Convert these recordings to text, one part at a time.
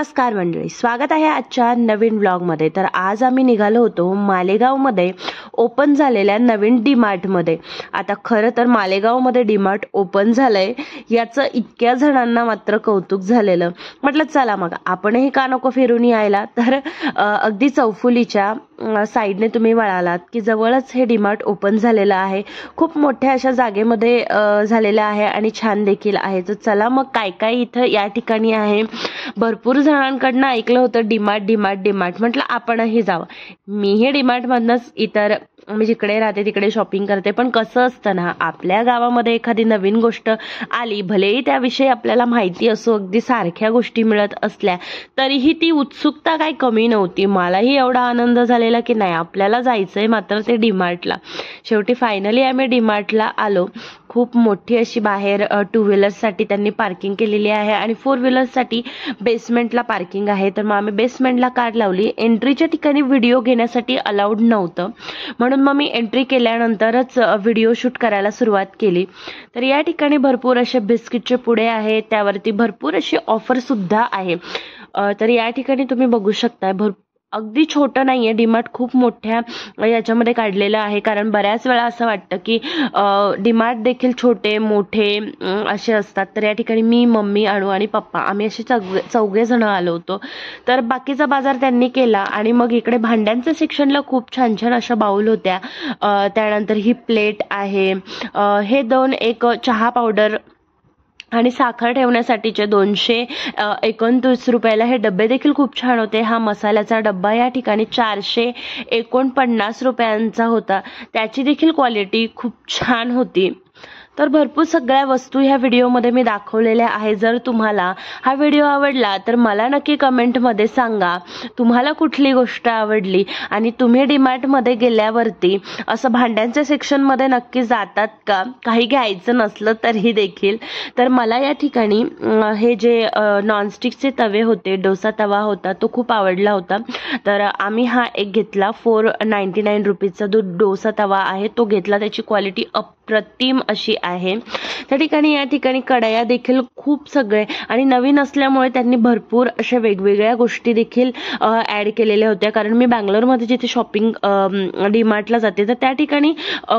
नमस्कार मंडळी, स्वागत आहे आजच्या नवीन व्लॉगमध्ये। तर आज आम्ही निघालो होतो मालेगावमध्ये ओपन झालेल्या नवीन डीमार्टमध्ये। आता खरं तर मालेगावमध्ये डीमार्ट ओपन झालंय याचं इतक्या जणांना मात्र कौतुक झालेलं। म्हटलं चला मग आपणही का नको फिरून यायला। तर अगदी चौफुलीच्या साइडने तुम्ही वळालात की जवळच हे डीमार्ट ओपन झालेलं आहे। खूप मोठ्या अशा जागेमध्ये झालेलं आहे आणि छान देखील आहे। तर चला मग काय काय इथं या ठिकाणी आहे। भरपूर जणांकडनं ऐकलं होतं डीमार्ट डीमार्ट डीमार्ट, म्हटलं आपणही जावं। मीही डीमार्ट मधनच इतर मी जिकडे राहते तिकडे शॉपिंग करते, पण कसं असतं ना, आपल्या गावामध्ये एखादी नवीन गोष्ट आली, भलेही त्याविषयी आपल्याला माहिती असो, अगदी सारख्या गोष्टी मिळत असल्या तरीही ती उत्सुकता काही कमी नव्हती। मलाही एवढा आनंद झालेला की नाही आपल्याला जायचंय मात्र ते डीमार्टला। शेवटी फायनली आम्ही डीमार्टला आलो। खूप मोठी अशी बाहेर टू व्हीलर्ससाठी त्यांनी पार्किंग केलेली आहे आणि फोर व्हीलर्ससाठी बेसमेंटला पार्किंग आहे। तर मग आम्ही बेसमेंटला कार लावली। एंट्रीच्या ठिकाणी व्हिडिओ घेण्यासाठी अलाउड नव्हतं, म्हणून मग मी एंट्री केल्यानंतरच व्हिडिओ शूट करायला सुरुवात केली। तर या ठिकाणी भरपूर असे बिस्किटचे पुडे आहेत, त्यावरती भरपूर अशी ऑफर सुद्धा आहे। तर या ठिकाणी तुम्ही बघू शकता अगदी छोटं नाहीये डीमार्ट, खूप मोठ्या याच्यामध्ये काढलेलं आहे। कारण बऱ्याच वेळा असं वाटतं की डीमार्ट देखील छोटे मोठे असे असतात। तर या ठिकाणी मी, मम्मी, अणू आणि पप्पा आम्ही असे चौघे जण आलो होतो। तर बाकीचा बाजार त्यांनी केला आणि मग इकडे भांड्यांच्या सेक्शनला खूप छान छान अशा बाउल होत्या। त्यानंतर ही प्लेट आहे, हे दोन एक चहा पावडर आणि साखर ठेवण्यासाठीचे 229 रुपयाला हे डब्बे देखील खूप छान होते। हा मसाल्याचा डब्बा या ठिकाणी 449 रुपयांचा होता, त्याची देखील क्वालिटी खूप छान होती। तर भरपूर सगळ्या वस्तू ह्या व्हिडिओमध्ये मी दाखवलेल्या आहे। जर तुम्हाला हा व्हिडिओ आवडला तर मला नक्की कमेंटमध्ये सांगा तुम्हाला कुठली गोष्ट आवडली आणि तुम्ही डीमार्टमध्ये गेल्यावरती असं भांड्यांच्या सेक्शनमध्ये नक्की जातात का, काही घ्यायचं नसलं तरी देखील। तर मला या ठिकाणी हे जे नॉनस्टिकचे तवे होते, डोसा तवा होता, तो खूप आवडला होता। तर आम्ही हा एक घेतला। 499 रुपीजचा जो डोसा तवा आहे तो घेतला। त्याची क्वालिटी अप्रतिम अशी आहे। त्या ठिकाणी या ठिकाणी कढया देखील खूप सगळे आणि नवीन असल्यामुळे त्यांनी भरपूर अशा वेगवेगळ्या गोष्टी देखील ऍड केलेल्या होत्या। कारण मी बँगलोरमध्ये जिथे शॉपिंग डीमार्टला जाते तर त्या ठिकाणी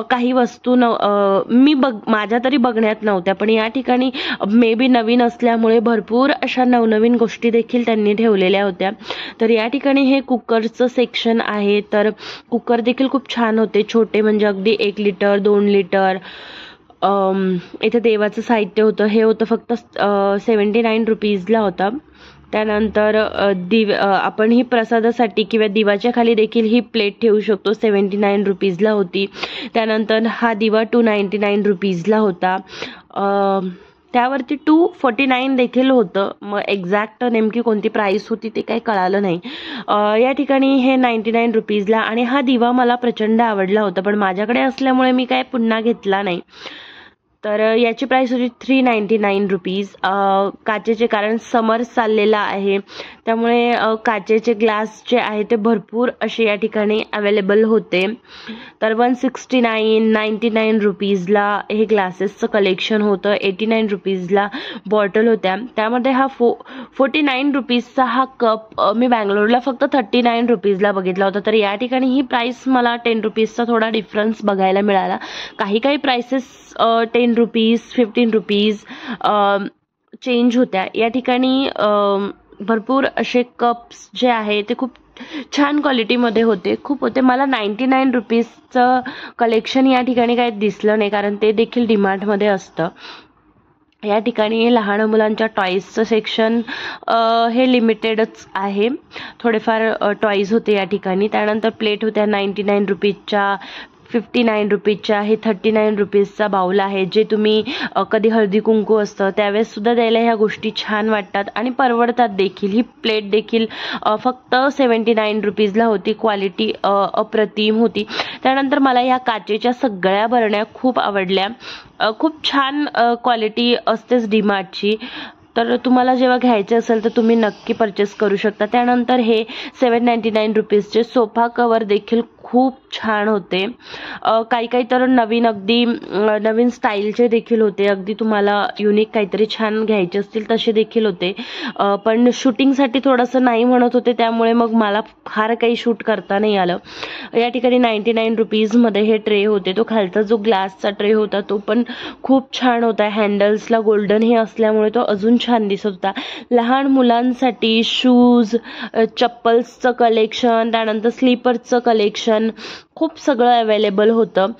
काही वस्तू माझ्या तरी बघण्यात नव्हत्या, पण या ठिकाणी मे बी नवीन असल्यामुळे भरपूर अशा नवनवीन गोष्टी देखील त्यांनी ठेवलेल्या होत्या। तर या ठिकाणी हे कुकरचं सेक्शन आहे। तर कुकर देखील खूप छान होते, छोटे म्हणजे अगदी 1 लिटर 2 लिटर। इथे देवाचं साहित्य होतं, हे होतं फक्त 79 रुपीजला होता। त्यानंतर आपण ही प्रसादासाठी किंवा दिवाच्या खाली देखील ही प्लेट ठेवू शकतो, 79 रुपीजला होती। त्यानंतर हा दिवा 299 रुपीजला होता। त्यावरती 249 देखील होतं, मग एक्झॅक्ट नेमकी कोणती प्राइस होती ते काही कळालं नाही। या ठिकाणी हे 99 रुपीजला आणि हा दिवा मला प्रचंड आवडला होता, पण माझ्याकडे असल्यामुळे मी काय पुन्हा घेतला नाही। तर याची प्राइस होती 399 रुपीज। काचेचे, कारण समर चाललेला आहे त्यामुळे काचेचे ग्लास जे आहे ते भरपूर असे या ठिकाणी अवेलेबल होते। तर 169-99 रुपीजला हे ग्लासेसचं कलेक्शन होतं। 89 रुपीजला बॉटल होत्या। त्यामध्ये हा 49 रुपीजचा हा कप मी बँगलोरला फक्त 39 रुपीजला बघितला होता। तर या ठिकाणी ही प्राइस मला 10 रुपीजचा थोडा डिफरन्स बघायला मिळाला। काही प्राइसेस 10 रुपीज 15 रुपीज चेंज होत्या। या ठिकाणी भरपूर असे कप्स जे आहे ते खूप छान क्वालिटीमध्ये होते, खूप होते। मला 99 रुपीजचं कलेक्शन या ठिकाणी काही दिसलं नाही, कारण ते देखील डीमार्टमध्ये असतं। या ठिकाणी लहान मुलांच्या टॉईजचं सेक्शन हे लिमिटेडच आहे, थोडेफार टॉईज होते या ठिकाणी। त्यानंतर प्लेट होत्या 99 रुपीजच्या, 59 रुपीजच्या। हे 39 रुपीजचा बाउल आहे, जे तुम्ही कधी हळदी कुंकू असतं त्यावेळेस सुद्धा द्यायला ह्या गोष्टी छान वाटतात आणि परवडतात देखील। ही प्लेट देखील फक्त 79 रुपीजला होती, क्वालिटी अप्रतिम होती। त्यानंतर मला ह्या काचेच्या सगळ्या बरण्या खूप आवडल्या, खूप छान क्वालिटी असतेच डीमार्टची। तर तुम्हाला जेव्हा घ्यायचे असेल तर तुम्ही नक्की परचेस करू शकता। त्यानंतर हे 799 रुपीजचे सोफा कवर देखील खूप छान होते. काही काही तर अगदी नवीन स्टाईलचे देखील होते. अगदी तुम्हाला युनिक काहीतरी छान घ्यायचे असतील तसे देखील होते. पण शूटिंगसाठी थोडंसं नाही म्हणत होते, त्यामुळे मग मला फार काही शूट करता नाही आलं. या ठिकाणी 99 रुपीजमध्ये हे ट्रे होते. तो खालचा जो ग्लासचा ट्रे होता तो पण खूप छान होता. हँडल्सला गोल्डन हे असल्यामुळे तो अजून छान दिसत होता. लहान मुलांसाठी शूज, चप्पल्सचं कलेक्शन, त्यानंतर स्लीपर्सचं कलेक्शन खूप सगळं अवेलेबल होतं.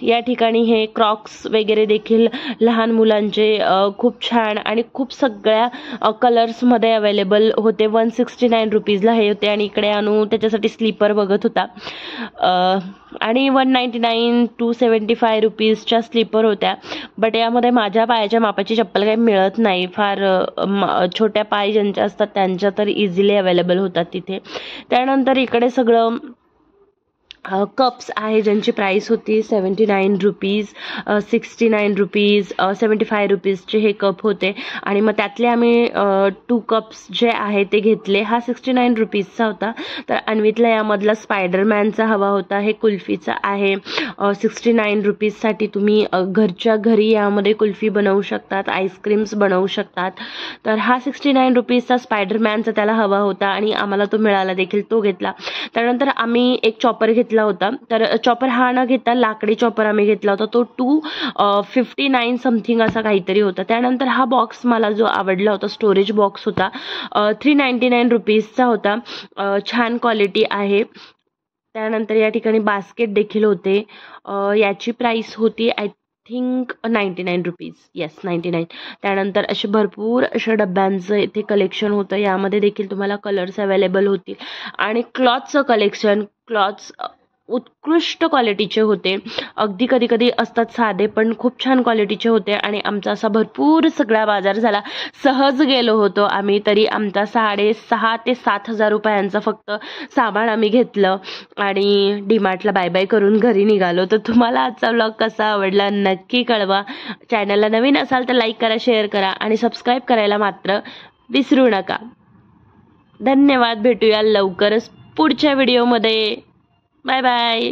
या ठिकाणी हे क्रॉक्स वगैरे देखील लहान मुलांचे खूप छान आणि खूप सगळ्या कलर्समध्ये अवेलेबल होते. 169 रुपीजला हे होते. आणि इकडे आणू त्याच्यासाठी स्लीपर बघत होता. आणि 199 275 रुपीजच्या स्लीपर होत्या. बट यामध्ये माझ्या पायाच्या मापाची चप्पल काही मिळत नाही. फार छोट्या पाय ज्यांच्या असतात त्यांच्या तर इझिली अवेलेबल होतात तिथे. त्यानंतर इकडे सगळं कप्स आहे ज्यांची प्राईस होती 79 रुपीज, 69 रुपीज, 75 रुपीजचे हे कप होते. आणि मग त्यातले आम्ही 2 कप्स जे आहे ते घेतले. हा 69 रुपीजचा होता. तर अन्वितला यामधला स्पायडरमॅनचा हवा होता. हे कुल्फीचा आहे. 69 रुपीजसाठी तुम्ही घरच्या घरी यामध्ये कुल्फी बनवू शकतात, आईस्क्रीम्स बनवू शकतात. तर हा 69 रुपीजचा स्पायडरमॅनचा त्याला हवा होता आणि आम्हाला तो मिळाला देखील, तो घेतला. त्यानंतर आम्ही एक चॉपर घेतला होता. तर चॉपर हा न घेता लाकडी चॉपर आम्ही घेतला होता. तो 259 समथिंग असा काहीतरी होता. त्यानंतर हा बॉक्स मला जो आवडला होता, स्टोरेज बॉक्स होता, 399 रुपीजचा होता. छान क्वालिटी आहे. त्यानंतर या ठिकाणी बास्केट देखील होते. याची प्राइस होती आय थिंक 99 रुपीज. येस, 99. त्यानंतर असे भरपूर अशा डब्यांचं इथे कलेक्शन होतं. यामध्ये देखील तुम्हाला कलर्स अवेलेबल होतील. आणि क्लॉथचं कलेक्शन, क्लॉथ्स उत्कृष्ट क्वालिटीचे होते. अगदी कधी कधी असतात साधे, पण खूप छान क्वालिटीचे होते. आणि आमचा असा भरपूर सगळा बाजार झाला. सहज गेलो होतो आम्ही, तरी आमचा 6,500 ते 7,000 रुपयांचा फक्त सामान आम्ही घेतलं आणि डीमार्टला बाय बाय करून घरी निघालो. तर तुम्हाला आजचा व्लॉग कसा आवडला नक्की कळवा. चॅनलला नवीन असाल तर लाईक करा, शेअर करा आणि सबस्क्राईब करायला मात्र विसरू नका. धन्यवाद. भेटूया लवकरच पुढच्या व्हिडिओमध्ये. Bye bye.